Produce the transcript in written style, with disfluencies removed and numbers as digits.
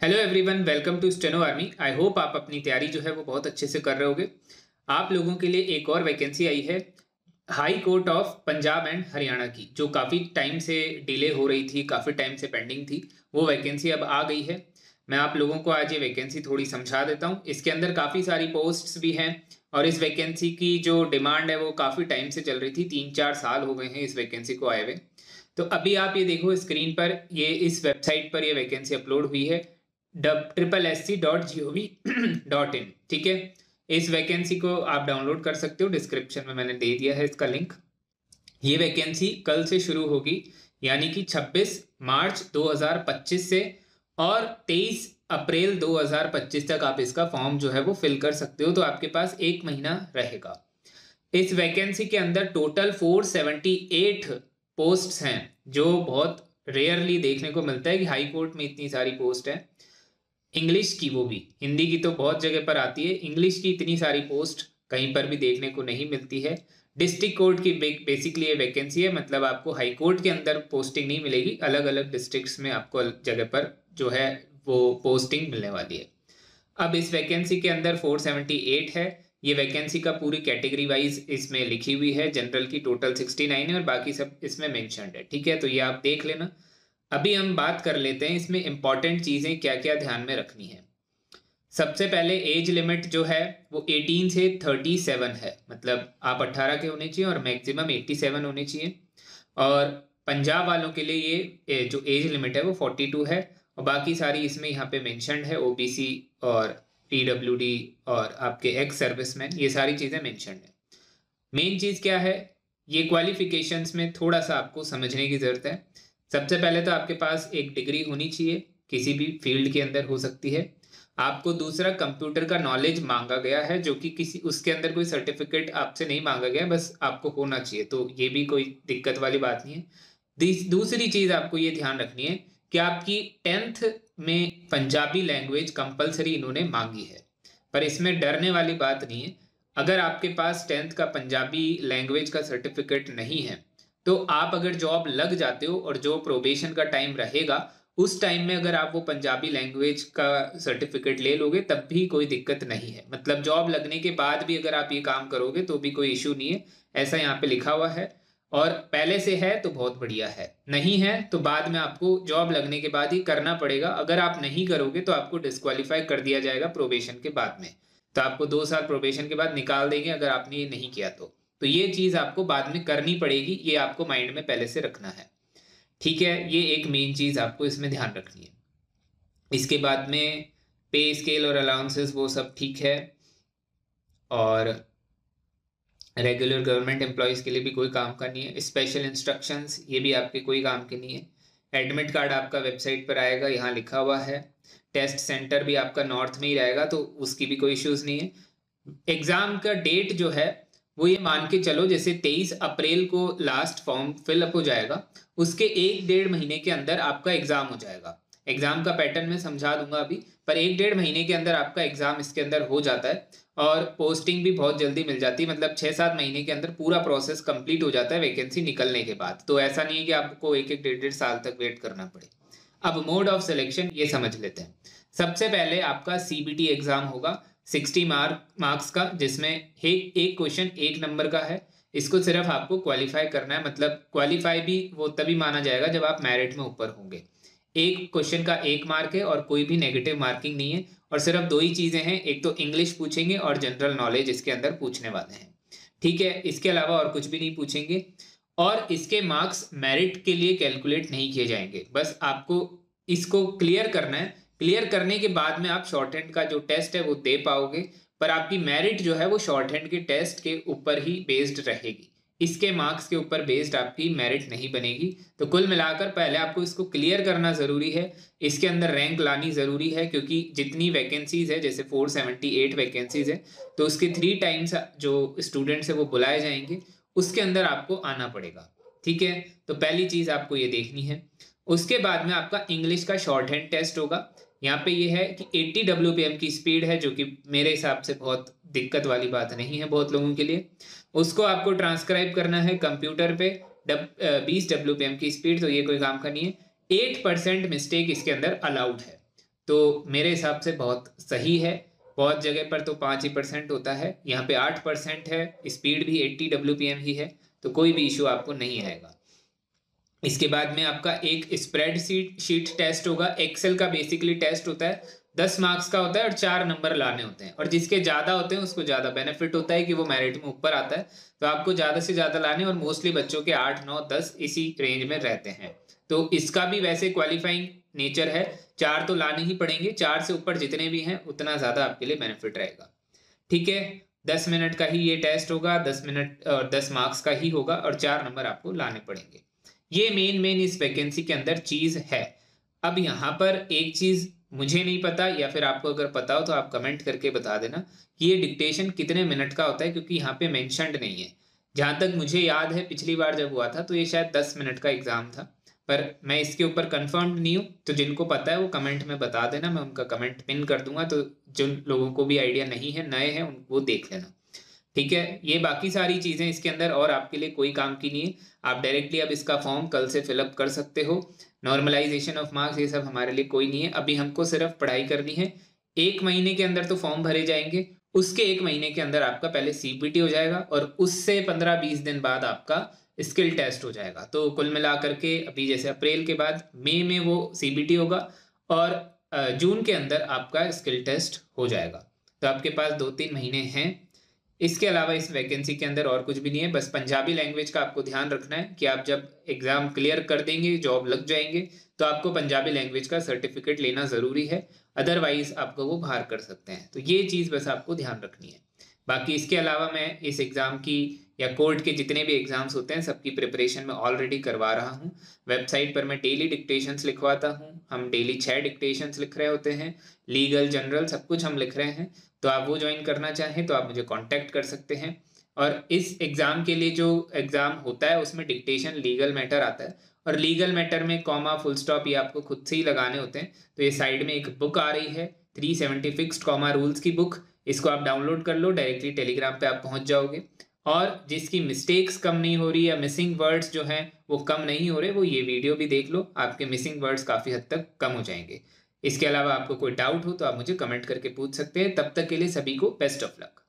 Hello everyone, welcome to steno army. I hope आप अपनी तैयारी जो है वो बहुत अच्छे से कर रहे होगे। आप लोगों के लिए एक और वैकेंसी आई है high court of Punjab and Haryana की, जो काफ़ी टाइम से डिले हो रही थी, काफ़ी टाइम से पेंडिंग थी। वो वैकेंसी अब आ गई है। मैं आप लोगों को आज ये वैकेंसी थोड़ी समझा देता हूँ। इसके अंदर काफ़ी सारी पोस्ट्स भी हैं और इस वैकेंसी की जो डिमांड है वो काफ़ी टाइम से चल रही थी। 3-4 साल हो गए हैं इस वैकेंसी को आए हुए। तो अभी आप ये देखो स्क्रीन पर, ये इस वेबसाइट पर ये वैकेंसी अपलोड हुई है www.sc.gov.in। ठीक है, इस वैकेंसी को आप डाउनलोड कर सकते हो, डिस्क्रिप्शन में मैंने दे दिया है इसका लिंक। ये वैकेंसी कल से शुरू होगी, यानी कि 26 मार्च 2025 से, और 23 अप्रैल 2025 तक आप इसका फॉर्म जो है वो फिल कर सकते हो। तो आपके पास एक महीना रहेगा। इस वैकेंसी के अंदर टोटल 478 पोस्ट्स हैं, जो बहुत रेयरली देखने को मिलता है कि हाई कोर्ट में इतनी सारी पोस्ट है। इंग्लिश की, वो भी हिंदी की तो बहुत जगह पर आती है, इंग्लिश की इतनी सारी पोस्ट कहीं पर भी देखने को नहीं मिलती है। डिस्ट्रिक्ट कोर्ट की बेसिकली ये वैकेंसी है, मतलब आपको हाई कोर्ट के अंदर पोस्टिंग नहीं मिलेगी, अलग अलग डिस्ट्रिक्ट्स में आपको जगह पर जो है वो पोस्टिंग मिलने वाली है। अब इस वैकेंसी के अंदर 478 है। ये वैकेंसी का पूरी कैटेगरी वाइज इसमें लिखी हुई है। जनरल की टोटल 69 है और बाकी सब इसमें मेंशन्ड है। ठीक है, तो ये आप देख लेना। अभी हम बात कर लेते हैं इसमें इंपॉर्टेंट चीज़ें क्या क्या ध्यान में रखनी है। सबसे पहले एज लिमिट जो है वो 18 से 37 है, मतलब आप 18 के होने चाहिए और मैक्सिमम 87 होने चाहिए। और पंजाब वालों के लिए ये जो एज लिमिट है वो 42 है। और बाकी सारी इसमें यहाँ पे मेंशन्ड है, ओबीसी और पीडब्ल्यूडी और आपके एक्स सर्विसमैन, ये सारी चीज़ें मेंशन्ड है। मेन चीज़ क्या है, ये क्वालिफिकेशंस में थोड़ा सा आपको समझने की ज़रूरत है। सबसे पहले तो आपके पास एक डिग्री होनी चाहिए, किसी भी फील्ड के अंदर हो सकती है। आपको दूसरा कंप्यूटर का नॉलेज मांगा गया है, जो कि किसी उसके अंदर कोई सर्टिफिकेट आपसे नहीं मांगा गया, बस आपको होना चाहिए, तो ये भी कोई दिक्कत वाली बात नहीं है। दूसरी चीज़ आपको ये ध्यान रखनी है कि आपकी 10th में पंजाबी लैंग्वेज कंपलसरी इन्होंने मांगी है, पर इसमें डरने वाली बात नहीं है। अगर आपके पास 10th का पंजाबी लैंग्वेज का सर्टिफिकेट नहीं है, तो आप अगर जॉब लग जाते हो और जो प्रोबेशन का टाइम रहेगा उस टाइम में अगर आप वो पंजाबी लैंग्वेज का सर्टिफिकेट ले लोगे तब भी कोई दिक्कत नहीं है। मतलब जॉब लगने के बाद भी अगर आप ये काम करोगे तो भी कोई इशू नहीं है, ऐसा यहाँ पे लिखा हुआ है। और पहले से है तो बहुत बढ़िया है, नहीं है तो बाद में आपको जॉब लगने के बाद ही करना पड़ेगा। अगर आप नहीं करोगे तो आपको डिस्क्वालीफाई कर दिया जाएगा प्रोबेशन के बाद में, तो आपको 2 साल प्रोबेशन के बाद निकाल देंगे अगर आपने ये नहीं किया तो ये चीज़ आपको बाद में करनी पड़ेगी, ये आपको माइंड में पहले से रखना है। ठीक है, ये एक मेन चीज़ आपको इसमें ध्यान रखनी है। इसके बाद में पे स्केल और अलाउंसेस वो सब ठीक है, और रेगुलर गवर्नमेंट एम्प्लॉयज़ के लिए भी कोई काम का नहीं है। स्पेशल इंस्ट्रक्शंस ये भी आपके कोई काम के नहीं है। एडमिट कार्ड आपका वेबसाइट पर आएगा, यहाँ लिखा हुआ है। टेस्ट सेंटर भी आपका नॉर्थ में ही रहेगा, तो उसकी भी कोई इश्यूज़ नहीं है। एग्ज़ाम का डेट जो है वो ये मान के चलो, जैसे 23 अप्रैल को लास्ट फॉर्म फिलअप हो जाएगा, उसके 1-1.5 महीने के अंदर आपका एग्ज़ाम हो जाएगा। एग्ज़ाम का पैटर्न मैं समझा दूंगा अभी, पर 1-1.5 महीने के अंदर आपका एग्ज़ाम इसके अंदर हो जाता है और पोस्टिंग भी बहुत जल्दी मिल जाती है। मतलब 6-7 महीने के अंदर पूरा प्रोसेस कंप्लीट हो जाता है वैकेंसी निकलने के बाद। तो ऐसा नहीं है कि आपको 1-1, 1.5 साल तक वेट करना पड़े। अब मोड ऑफ सिलेक्शन ये समझ लेते हैं। सबसे पहले आपका सीबीटी एग्ज़ाम होगा 60 मार्क्स का, जिसमें एक क्वेश्चन 1 नंबर का है। इसको सिर्फ आपको क्वालिफाई करना है, मतलब क्वालिफाई भी वो तभी माना जाएगा जब आप मेरिट में ऊपर होंगे। एक क्वेश्चन का 1 मार्क है और कोई भी नेगेटिव मार्किंग नहीं है, और सिर्फ 2 ही चीज़ें हैं, एक तो इंग्लिश पूछेंगे और जनरल नॉलेज इसके अंदर पूछने वाले हैं। ठीक है, इसके अलावा और कुछ भी नहीं पूछेंगे। और इसके मार्क्स मेरिट के लिए कैलकुलेट नहीं किए जाएंगे, बस आपको इसको क्लियर करना है। क्लियर करने के बाद में आप शॉर्ट हैंड का जो टेस्ट है वो दे पाओगे, पर आपकी मेरिट जो है वो शॉर्ट हैंड के टेस्ट के ऊपर ही बेस्ड रहेगी। इसके मार्क्स के ऊपर बेस्ड आपकी मेरिट नहीं बनेगी। तो कुल मिलाकर पहले आपको इसको क्लियर करना ज़रूरी है, इसके अंदर रैंक लानी ज़रूरी है, क्योंकि जितनी वैकेंसीज़ है, जैसे 478 वैकेंसीज़ है, तो उसके 3 टाइम्स जो स्टूडेंट्स है वो बुलाए जाएंगे, उसके अंदर आपको आना पड़ेगा। ठीक है, तो पहली चीज़ आपको ये देखनी है। उसके बाद में आपका इंग्लिश का शॉर्ट हैंड टेस्ट होगा। यहाँ पे ये है कि 80 WPM की स्पीड है, जो कि मेरे हिसाब से बहुत दिक्कत वाली बात नहीं है बहुत लोगों के लिए। उसको आपको ट्रांसक्राइब करना है कंप्यूटर पे 20 WPM की स्पीड, तो ये कोई काम का नहीं है। 8% मिस्टेक इसके अंदर अलाउड है, तो मेरे हिसाब से बहुत सही है। बहुत जगह पर तो 5% होता है, यहाँ पे 8% है, स्पीड भी 80 WPM ही है, तो कोई भी इशू आपको नहीं आएगा। इसके बाद में आपका एक स्प्रेड शीट टेस्ट होगा। एक्सेल का बेसिकली टेस्ट होता है, 10 मार्क्स का होता है और 4 नंबर लाने होते हैं, और जिसके ज़्यादा होते हैं उसको ज़्यादा बेनिफिट होता है कि वो मेरिट में ऊपर आता है। तो आपको ज़्यादा से ज़्यादा लाने, और मोस्टली बच्चों के 8, 9, 10 इसी रेंज में रहते हैं। तो इसका भी वैसे क्वालिफाइंग नेचर है, 4 तो लाने ही पड़ेंगे, 4 से ऊपर जितने भी हैं उतना ज़्यादा आपके लिए बेनिफिट रहेगा। ठीक है, 10 मिनट का ही ये टेस्ट होगा, 10 मिनट और 10 मार्क्स का ही होगा, और 4 नंबर आपको लाने पड़ेंगे। ये मेन इस वैकेंसी के अंदर चीज है। अब यहाँ पर एक चीज मुझे नहीं पता, या फिर आपको अगर पता हो तो आप कमेंट करके बता देना कि ये डिक्टेशन कितने मिनट का होता है, क्योंकि यहाँ पे मेंशन्ड नहीं है। जहां तक मुझे याद है पिछली बार जब हुआ था तो ये शायद 10 मिनट का एग्जाम था, पर मैं इसके ऊपर कंफर्म नहीं हूँ। तो जिनको पता है वो कमेंट में बता देना, मैं उनका कमेंट पिन कर दूंगा, तो जिन लोगों को भी आइडिया नहीं है, नए हैं, वो देख लेना। ठीक है, ये बाकी सारी चीजें इसके अंदर और आपके लिए कोई काम की नहीं है। आप डायरेक्टली अब इसका फॉर्म कल से फिलअप कर सकते हो। नॉर्मलाइजेशन ऑफ मार्क्स ये सब हमारे लिए कोई नहीं है, अभी हमको सिर्फ पढ़ाई करनी है। 1 महीने के अंदर तो फॉर्म भरे जाएंगे, उसके 1 महीने के अंदर आपका पहले CPT हो जाएगा, और उससे 15-20 दिन बाद आपका स्किल टेस्ट हो जाएगा। तो कुल मिला करके अभी जैसे अप्रैल के बाद मई में वो CPT होगा, और जून के अंदर आपका स्किल टेस्ट हो जाएगा। तो आपके पास 2-3 महीने हैं। इसके अलावा इस वैकेंसी के अंदर और कुछ भी नहीं है, बस पंजाबी लैंग्वेज का आपको ध्यान रखना है कि आप जब एग्जाम क्लियर कर देंगे, जॉब लग जाएंगे, तो आपको पंजाबी लैंग्वेज का सर्टिफिकेट लेना ज़रूरी है, अदरवाइज आपको वो बाहर कर सकते हैं। तो ये चीज़ बस आपको ध्यान रखनी है। बाकी इसके अलावा मैं इस एग्ज़ाम की या कोर्ट के जितने भी एग्जाम्स होते हैं सबकी प्रिपरेशन में ऑलरेडी करवा रहा हूँ। वेबसाइट पर मैं डेली डिक्टेशंस लिखवाता हूँ, हम डेली 6 डिक्टेशंस लिख रहे होते हैं, लीगल जनरल सब कुछ हम लिख रहे हैं। तो आप वो ज्वाइन करना चाहें तो आप मुझे कांटेक्ट कर सकते हैं। और इस एग्ज़ाम के लिए जो एग्ज़ाम होता है उसमें डिक्टेशन लीगल मैटर आता है, और लीगल मैटर में कॉमा फुल स्टॉप ये आपको खुद से ही लगाने होते हैं। तो ये साइड में एक बुक आ रही है 370 फिक्स्ड कॉमा रूल्स की बुक, इसको आप डाउनलोड कर लो, डायरेक्टली टेलीग्राम पे आप पहुंच जाओगे। और जिसकी मिस्टेक्स कम नहीं हो रही या मिसिंग वर्ड्स जो हैं वो कम नहीं हो रहे, वो ये वीडियो भी देख लो, आपके मिसिंग वर्ड्स काफ़ी हद तक कम हो जाएंगे। इसके अलावा आपको कोई डाउट हो तो आप मुझे कमेंट करके पूछ सकते हैं। तब तक के लिए सभी को बेस्ट ऑफ लक।